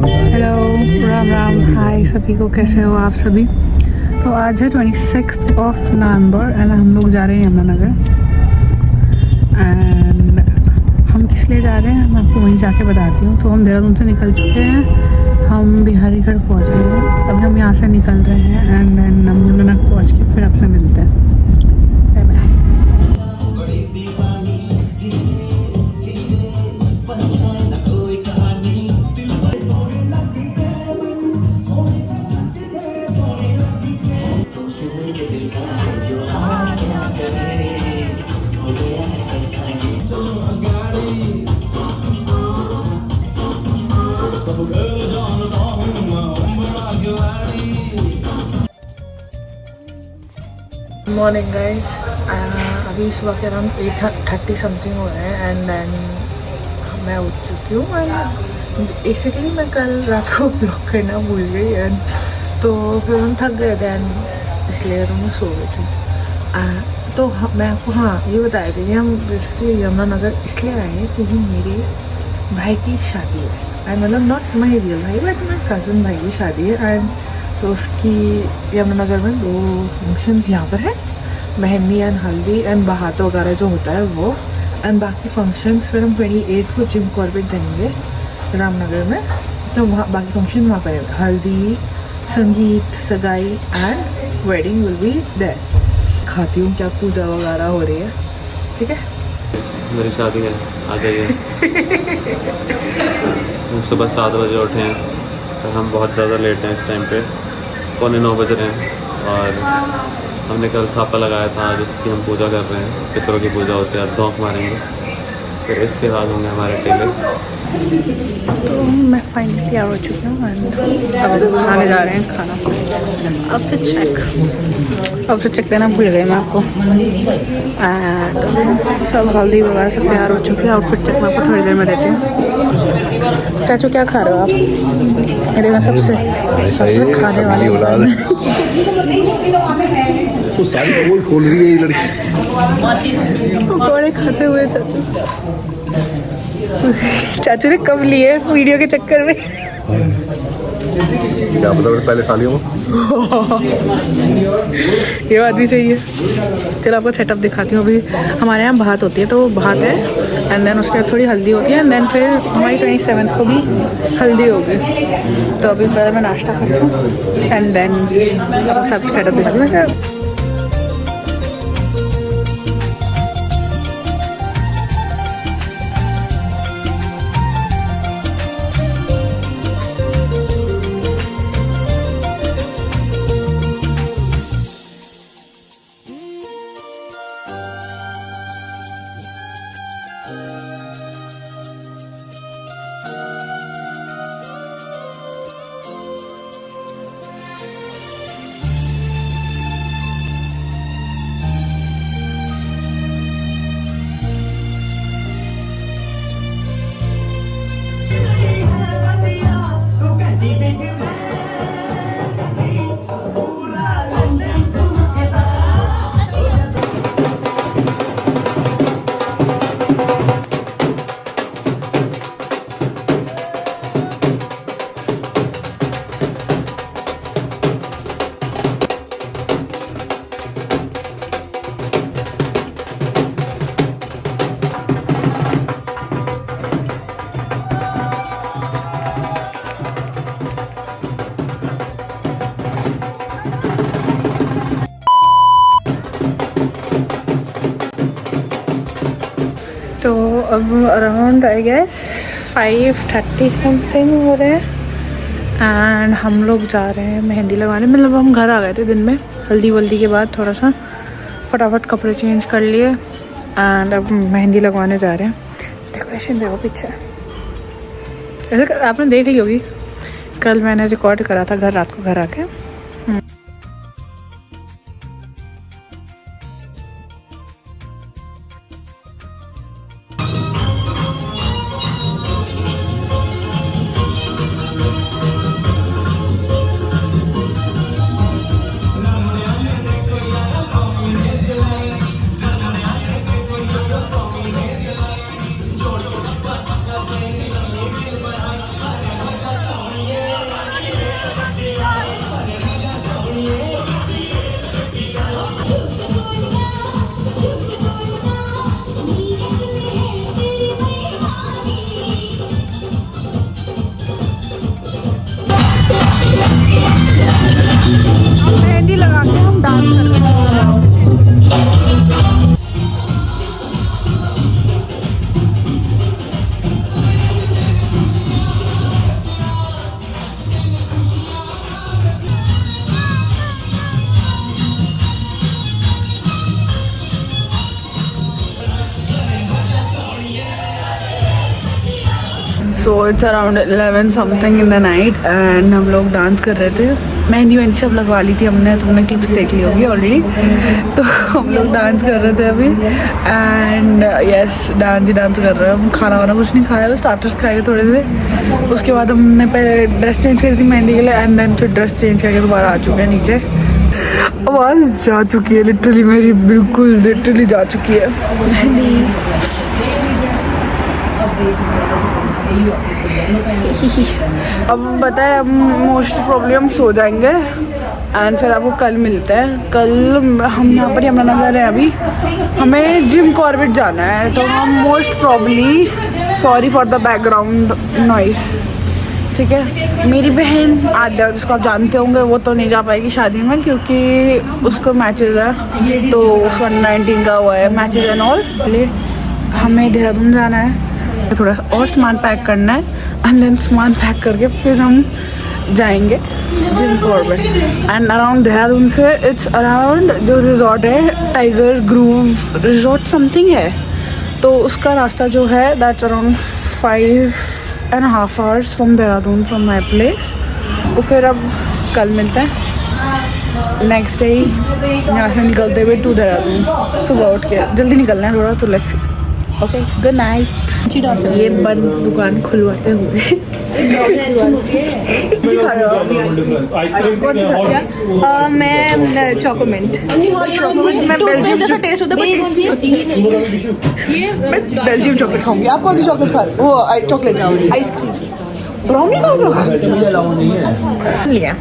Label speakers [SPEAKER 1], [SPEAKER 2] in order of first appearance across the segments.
[SPEAKER 1] Hello, Ram Ram, हाय सभी को, कैसे हो आप सभी। तो आज है 26 नवंबर एंड हम लोग जा रहे हैं यमुनानगर। एंड हम किस लिए जा रहे हैं मैं आपको वहीं जाके बताती हूँ। तो हम देहरादून से निकल चुके हैं, हम बिहारीगढ़ पहुँच गए हैं। अभी हम यहाँ से निकल रहे हैं एंड देन हम यमुनानगर पहुँच के फिर आपसे मिलते हैं। Bye bye. मॉर्निंग गाइज, अभी सुबह के अराउंड 8:30 समथिंग हो रहे हैं एंड देन मैं उठ चुकी हूँ। एंड बेसिकली मैं कल रात को ब्लॉग करना भूल गई एंड तो फिर हम थक गए थे एंड इसलिए तो मैं सो गई थी। तो मैं आपको ये बता रही थी कि हम बेसिकली यमुनानगर इसलिए आए हैं क्योंकि मेरे भाई की शादी है। एंड मतलब नॉट माई रियल भाई बट माई कज़न भाई की शादी है। एंड तो उसकी यमुनानगर में 2 फंक्शंस यहाँ पर है, मेहंदी एंड हल्दी एंड बहात वगैरह जो होता है वो। एंड बाकी फंक्शंस फिर हम 28 को जिम कॉर्बेट जाएंगे रामनगर में। तो वहाँ बाकी फंक्शन वहाँ पर है, haldi, sangeet, sagai and wedding will be there. खाती हूँ क्या पूजा वगैरह हो रही है, ठीक है।
[SPEAKER 2] मेरी शादी है, आ जाइए। सुबह 7 बजे उठे हैं तो हम बहुत ज़्यादा लेट हैं इस टाइम पे, 8:45 बज रहे हैं। और हमने कल थापा लगाया था जिसकी हम पूजा कर रहे हैं, पितरों की पूजा होती है, धौंक मारेंगे, फिर इसके बाद होंगे हमारे टेले।
[SPEAKER 1] तो मैं फाइनली तैयार हो चुकी हूँ एंड अब बनाने जा रहे हैं खाना। अब से चेक देना भूल गई मैं आपको। एंड सब हल्दी वगैरह सब तैयार हो चुकी है। आउटफिट चेक मैं आपको थोड़ी देर में देती हूँ। चाचू क्या खा रहे हो आप? मेरे में सबसे खाने वाली
[SPEAKER 3] तो सारी पोल खोल रही है ये लड़की।
[SPEAKER 1] पकौड़े खाते हुए चाचू ने कब लिए वीडियो के चक्कर में।
[SPEAKER 3] क्या पता पहले खा लिया।
[SPEAKER 1] ये बात भी सही है। चलो आपको सेटअप दिखाती हूँ। अभी हमारे यहाँ भात होती है, तो भात है एंड देन उसके बाद थोड़ी हल्दी होती है एंड देन फिर हमारी 27 को भी हल्दी होगी। तो अभी पहले मैं नाश्ता करती हूँ एंड देन आपको सब सेटअप दिखाती हूँ। वैसे तो अब अराउंड आई गेस 5:30 समथिंग हो रहे हैं एंड हम लोग जा रहे हैं मेहंदी लगाने। मतलब हम घर आ गए थे दिन में हल्दी वल्दी के बाद, थोड़ा सा फटाफट कपड़े चेंज कर लिए एंड अब मेहंदी लगवाने जा रहे हैं। डेकोरेशन देखो पीछे, ऐसे आपने देख ली होगी, कल मैंने रिकॉर्ड करा था घर रात को घर आके। So it's around 11 something in the night and हम लोग डांस कर रहे थे। मेहंदी सब लगवा ली थी हमने, तुमने क्लिप्स देख ली होगी ऑलरेडी। तो हम लोग डांस कर रहे थे अभी एंड यस डांस कर रहे हैं हम। खाना वाना कुछ नहीं खाया, बस स्टार्टर्स खाए थोड़े से। उसके बाद हमने पहले ड्रेस चेंज करी थी मेहंदी के लिए एंड देन फिर ड्रेस चेंज करके दोबारा आ चुके हैं नीचे। आवाज़ जा चुकी है लिटरली मेरी, बिल्कुल लिटरली जा चुकी है मेहंदी। अब बताए हम मोस्टली प्रॉब्लम सो जाएंगे एंड फिर आपको कल मिलते हैं। कल हम यहाँ पर यमुनानगर हैं अभी, हमें जिम कॉर्बेट जाना है। तो हम most probably, sorry for the background noise, ठीक है। मेरी बहन आद्या जिसको आप जानते होंगे वो तो नहीं जा पाएगी शादी में क्योंकि उसको मैचेस है, तो उसका 19 का हुआ है मैचेस एंड ऑल। हमें देहरादून जाना है, थोड़ा सा और सामान पैक करना है एंड देन सामान पैक करके फिर हम जाएंगे Jim Corbett. And around Dehradun से इट्स अराउंड जो रिजॉर्ट है टाइगर ग्रूव रिजॉर्ट समथिंग है, तो उसका रास्ता जो है that's around 5.5 hours from Dehradun from my place. तो फिर अब कल मिलते हैं नेक्स्ट डे यहाँ से निकलते हुए टू देहरादून। सुबह उठ के जल्दी निकलना है थोड़ा, तो लेट्स ओके गुड नाइट। ये बंद दुकान खुलवाते हुए खा रहे हो? मैं चॉकोमेंट, मैं बेल्जियम जैसा टेस्ट होता है पर टेस्टी होती है। मैं बेल्जियम चॉकलेट खाऊंगी। आप कौन सी चॉकलेट खा रहे हो? वो चॉकलेट आइसक्रीम ब्राउनी खा रहे हो? लिया।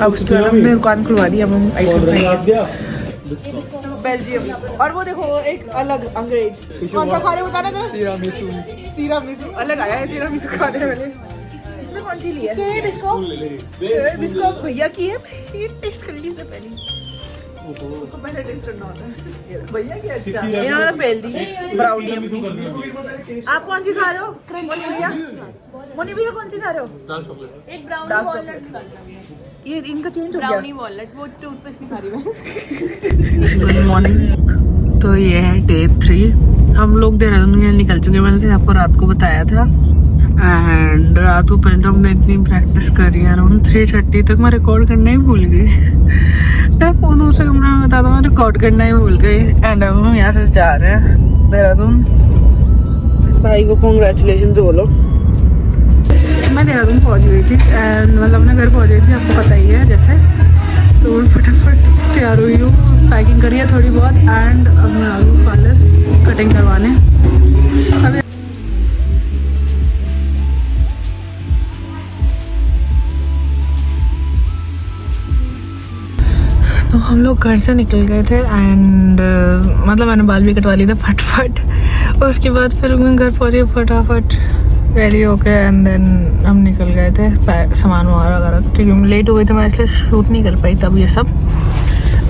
[SPEAKER 1] अब उसके बाद हमने दुकान खुलवा दी, अब हम आइसक्रीम खाएंगे। बेल्जियम। और वो देखो एक अलग अंग्रेज, कौन सा खा रहे हो बताना जरा? तीरामिसू अलग आया है, तीरामिसू खाने वाले। इसमें कौन सी ली है? बिस्को भैया की है, ये टेस्ट कर ली इसने पहले। उसको पहले टेस्ट करना होता है भैया की। अच्छा इन्होंने पहल दी ब्राउनी अपनी। आप कौन सी खा रहे हो? मोनी भैया कौन सी खा रहे हो?
[SPEAKER 4] एक ब्राउनी वॉलनट निकालना।
[SPEAKER 1] ये इनका चेंज हो गया।
[SPEAKER 4] ब्राउनी वॉलनट, वो टूथपेस्ट नहीं खा रही मैं।
[SPEAKER 1] Good morning. तो ये है डे 3। हम लोग देहरादून के निकल चुके हैं, मैंने से आपको रात को बताया था। एंड रात को पहले तो हमने इतनी प्रैक्टिस करी है, अराउंड 3:30 तक मैं रिकॉर्ड करना ही भूल गई। वो दूसरे कमरे में बता दो, मैं रिकॉर्ड करना ही भूल गई। एंड अब हम यहाँ से जा रहे हैं देहरादून। भाई को कॉन्ग्रेचुलेशन बोलो। मैं देहरादून पहुंच गई थी एंड मतलब अपने घर पहुंच गई थी, आपको पता ही है जैसे। तो फटाफट तैयार हुई हूँ, पैकिंग करी है थोड़ी बहुत एंड अब मैं आ गई पार्लर कटिंग करवाने। अभी तो हम लोग घर से निकल गए थे एंड मतलब मैंने बाल भी कटवा लिए थे फटाफट। उसके बाद फिर मैं घर पहुँचे फटाफट रेडी होके एंड देन हम निकल गए थे सामान वगैरह, क्योंकि हम लेट हो गए थे, मैं इसलिए शूट नहीं कर पाई तब ये सब।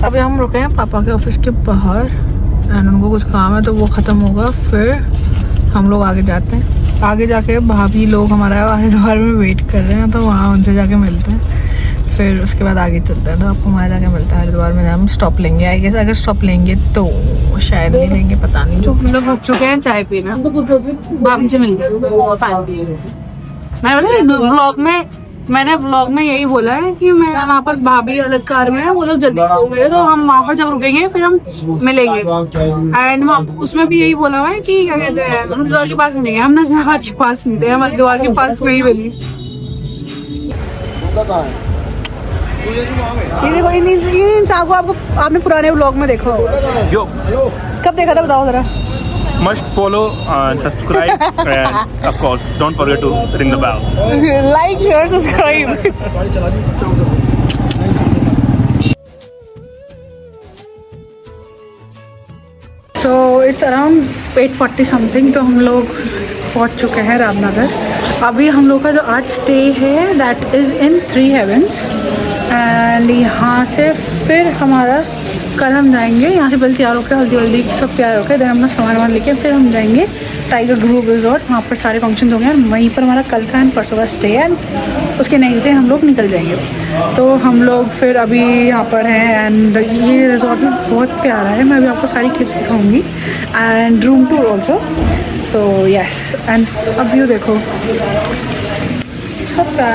[SPEAKER 1] अभी हम रुके हैं पापा के ऑफिस के बाहर एंड उनको कुछ काम है तो वो ख़त्म होगा फिर हम लोग आगे जाते हैं। आगे जाके भाभी लोग हमारा हरिद्वार में वेट कर रहे हैं, तो वहाँ उनसे जाके मिलते हैं। फिर उसके बाद आगे चलते हैं, तो आपको वहाँ जाके मिलता है हरिद्वार में। हम स्टॉप लेंगे आई गेस, अगर स्टॉप लेंगे तो शायद नहीं लेंगे, पता नहीं। जो हम लोग रुक चुके हैं चाय पीना, भाभी से मिल गए। मैंने व्लॉग में यही बोला है कि मैं वहाँ पर भाभी अलग कार में है, वो लोग जल्दी हो गए, तो हम वहाँ पर जब रुकेंगे फिर हम मिलेंगे। एंड उसमें भी यही बोला हुआ है कि क्या कहते हैं हरिद्वार के पास मिलेंगे, हम नजराबाद के पास मिलते हैं, हरिद्वार के पास वही मिली। ये देखो इन इंसान को आपने पुराने व्लॉग में देखा होगा। कब देखा था बताओ जरा।
[SPEAKER 5] Must follow and subscribe and of course don't forget to ring the bell.
[SPEAKER 1] Like, share, subscribe. So it's around 8:40 something, तो हम लोग पहुंच चुके हैं रामनगर। अभी हम लोग का जो आज स्टे है that is in 3 Heavens and यहाँ से फिर हमारा कल हम जाएंगे यहाँ से पहले तैयार होकर हल्दी सब तैयार होकर देन अपना सामान लेके फिर हम जाएंगे टाइगर ग्रूव रिजॉर्ट। वहाँ पर सारे फंक्शंस होंगे, वहीं पर हमारा कल का एंड परसों का स्टे है एंड उसके नेक्स्ट डे हम लोग निकल जाएंगे। तो हम लोग फिर अभी यहाँ पर हैं एंड ये रिजॉर्ट में बहुत प्यारा है, मैं अभी आपको सारी क्लिप्स दिखाऊंगी and room tour also. So yes and अब व्यू देखो सबका।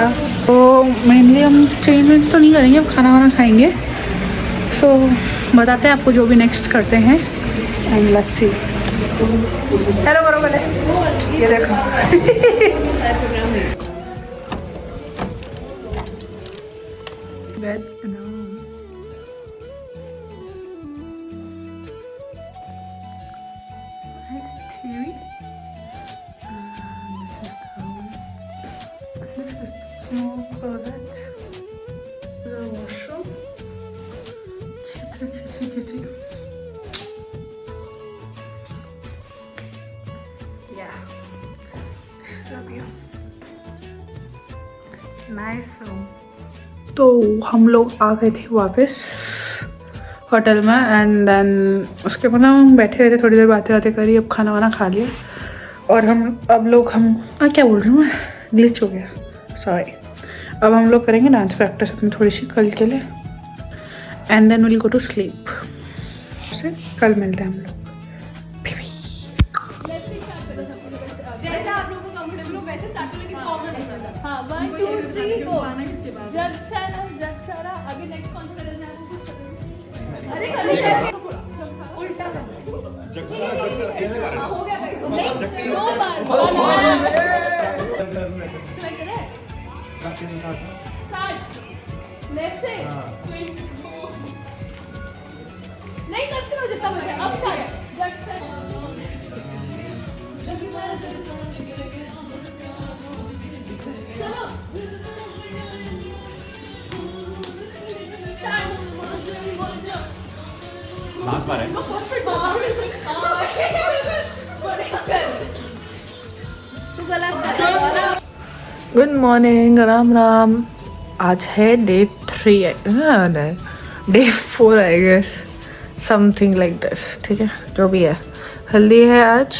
[SPEAKER 1] तो मेनली हम चेंज वेंज तो नहीं करेंगे, अब खाना वाना खाएंगे। सो बताते हैं आपको जो भी नेक्स्ट करते हैं एंड लेट्स सी। हेलो करो पहले, ये देखो बेड्स बनाओ। TV. This is the room. This is the small closet. The washroom. Kitty. Yeah. This is a view. Nice room. तो हम लोग आ गए थे वापस होटल में एंड देन उसके बाद हम बैठे हुए थे, थोड़ी देर बातें बातें करी, अब खाना वाना खा लिया और अब लोग क्या बोल रही हूँ मैं, ग्लिच हो गया, सॉरी। अब हम लोग करेंगे डांस प्रैक्टिस अपनी थोड़ी सी कल के लिए and then will go to sleep. से कल मिलते हैं हम लोग।
[SPEAKER 4] जैसे आप लोगों को कंफर्टेबल हो वैसे स्टार्ट करेंगे कॉमन है। हां 1 2 3 4 जगसारा आगे नेक्स्ट कौन सा करना है आपको? अरे उल्टा जगसारा हो गया गाइस, नहीं 2 बार स्टार्ट लेफ्ट से नहीं करते हो जितना बचा। अब स्टार्ट जगसारा
[SPEAKER 2] लास्ट बार है।
[SPEAKER 1] Good morning, Ram Ram. आज है day 3 day 4 I guess, something like this. ठीक है, जो भी है, हल्दी है आज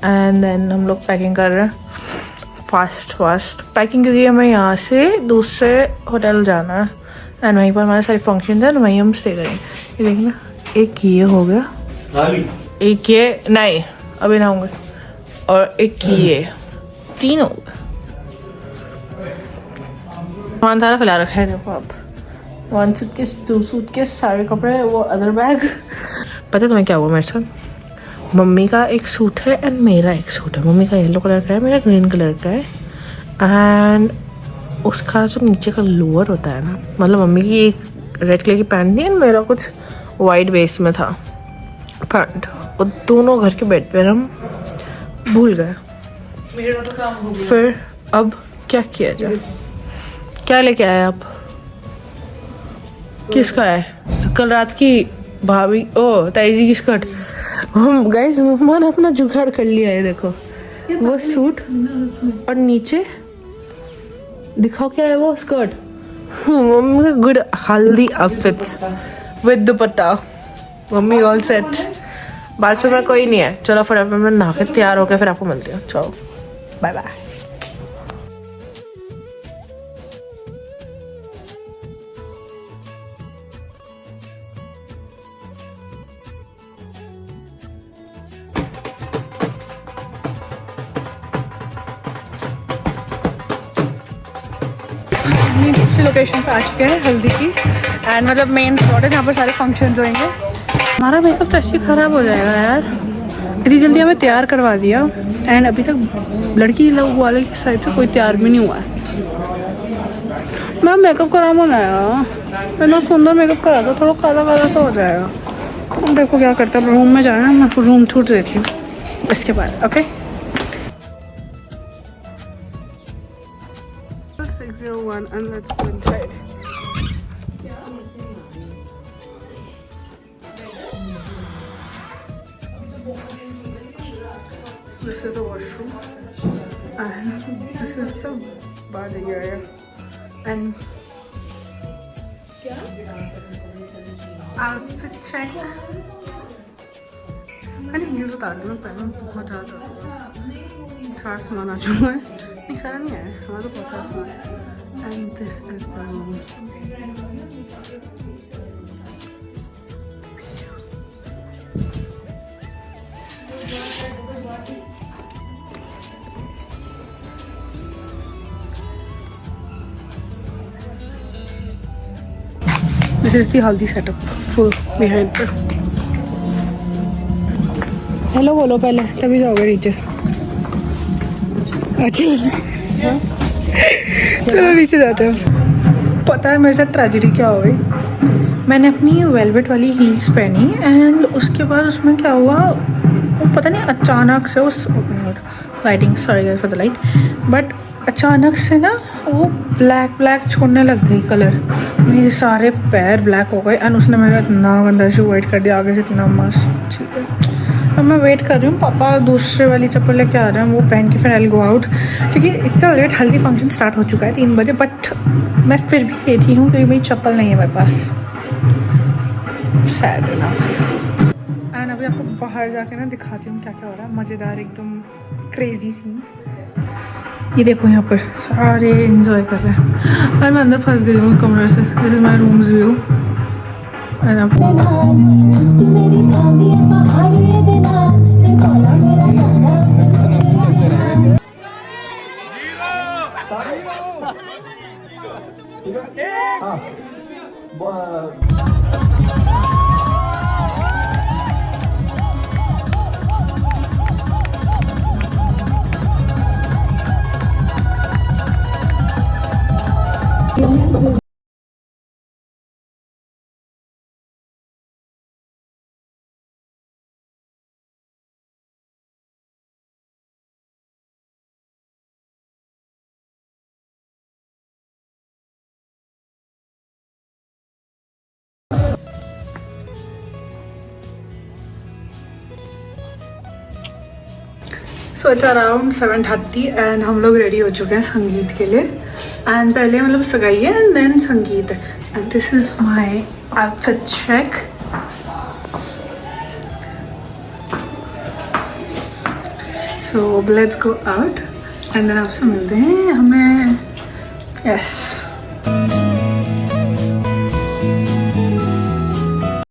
[SPEAKER 1] एंड देन हम लोग पैकिंग कर रहे हैं फास्ट पैकिंग, क्योंकि हमें यहाँ से दूसरे होटल जाना है एंड वहीं पर हमारे सारे फंक्शन है, वहीं हम स्टे करेंगे। ये देखना, एक ये हो गया, एक ये नहीं अभी ना होंगे, और एक ये, 3 हो गए। सामान सारा फैला रखा है देखो। अब 1 सूटकेस 2 सूटकेस सारे कपड़े, वो अदर बैग। पता है तुम्हें क्या हुआ मेरे साथ? मम्मी का एक सूट है एंड मेरा एक सूट है। मम्मी का येलो कलर का है, मेरा ग्रीन कलर का है एंड उसका जो नीचे का लोअर होता है ना, मतलब मम्मी की एक रेड कलर की पैंट थी एंड मेरा कुछ वाइट बेस में था पैंट, और दोनों घर के बेड पर हम भूल गए। फिर अब क्या किया जाए? क्या लेके आए आप? किसका है? कल रात की भाभी ताई जी की स्कर्ट। हम गाइस मम्मा ने अपना जुगाड़ कर लिया है, देखो वो सूट और नीचे दिखाओ क्या है वो स्कर्ट। मम्मी का गुड हल्दी outfits with dupatta. Mummy all set. Bathroom में कोई नहीं है। चलो फटाफट मैं नहा के तैयार होकर फिर आपको मिलती हूँ। चलो बाय बाय। दूसरी लोकेशन पे आ चुके हैं हल्दी की एंड मतलब मेन स्पॉट है जहाँ पर सारे फंक्शंस होंगे। हमारा मेकअप तो ऐसे ही ख़राब हो जाएगा यार, इतनी जल्दी हमें तैयार करवा दिया एंड अभी तक लड़की लोग वाले की साइड से कोई तैयार भी नहीं हुआ है। मैम मेकअप कराना ना यार, मैंने सुंदर मेकअप करा था, थोड़ा काला काला सा हो जाएगा। हम देखो क्या करते हैं, रूम में जाना है, मैं रूम छूट देती हूँ इसके बाद। Okay 601 and let's go inside. This is the washroom and this is the bathing area and outfit check. अरे heels उतार दूँ, पहले बहुत ज़्यादा सारा सामान आ चुका है। नहीं सारा नहीं आया, हमारा तो बहुत सारा सामान है। And this is the room. This is the हल्दी सेटअप फुल बिहाइंड पर। हेलो बोलो पहले, तभी जाओगे नीचे। अच्छा चलो नीचे जाते हैं। पता है मेरे साथ ट्रेजेडी क्या हो गई? मैंने अपनी वेलवेट वाली हील्स पहनी एंड उसके बाद उसमें क्या हुआ, वो पता नहीं अचानक से उस lighting, sorry for the light, but अचानक से ना वो ब्लैक छोड़ने लग गई कलर। मेरे सारे पैर ब्लैक हो गए एंड उसने मेरा इतना गंदा शू वाइट कर दिया आगे से, इतना मस्त। ठीक है, अब मैं वेट कर रही हूँ, पापा दूसरे वाली चप्पल लेके आ रहे हैं, वो पहन के फिर आई गो आउट, क्योंकि इतना लेट हल्दी फंक्शन स्टार्ट हो चुका है 3 बजे, बट मैं फिर भी लेटी हूँ क्योंकि मेरी चप्पल नहीं है मेरे पास। Sad enough. एंड अभी आपको बाहर जाके ना दिखाती हूँ क्या क्या हो रहा है, मज़ेदार एकदम क्रेजी सीन्स। ये देखो यहाँ पर सारे एंजॉय कर रहे हैं और मैं अंदर फंस गई हूँ कमरे से। This is my rooms view. So it's around 7:30 and हम लोग रेडी हो चुके हैं संगीत के लिए। एंड पहले मतलब सगाई है एंड देन संगीत है। And this is my outfit check. So let's go out and then आपसे मिलते हैं हमें। यस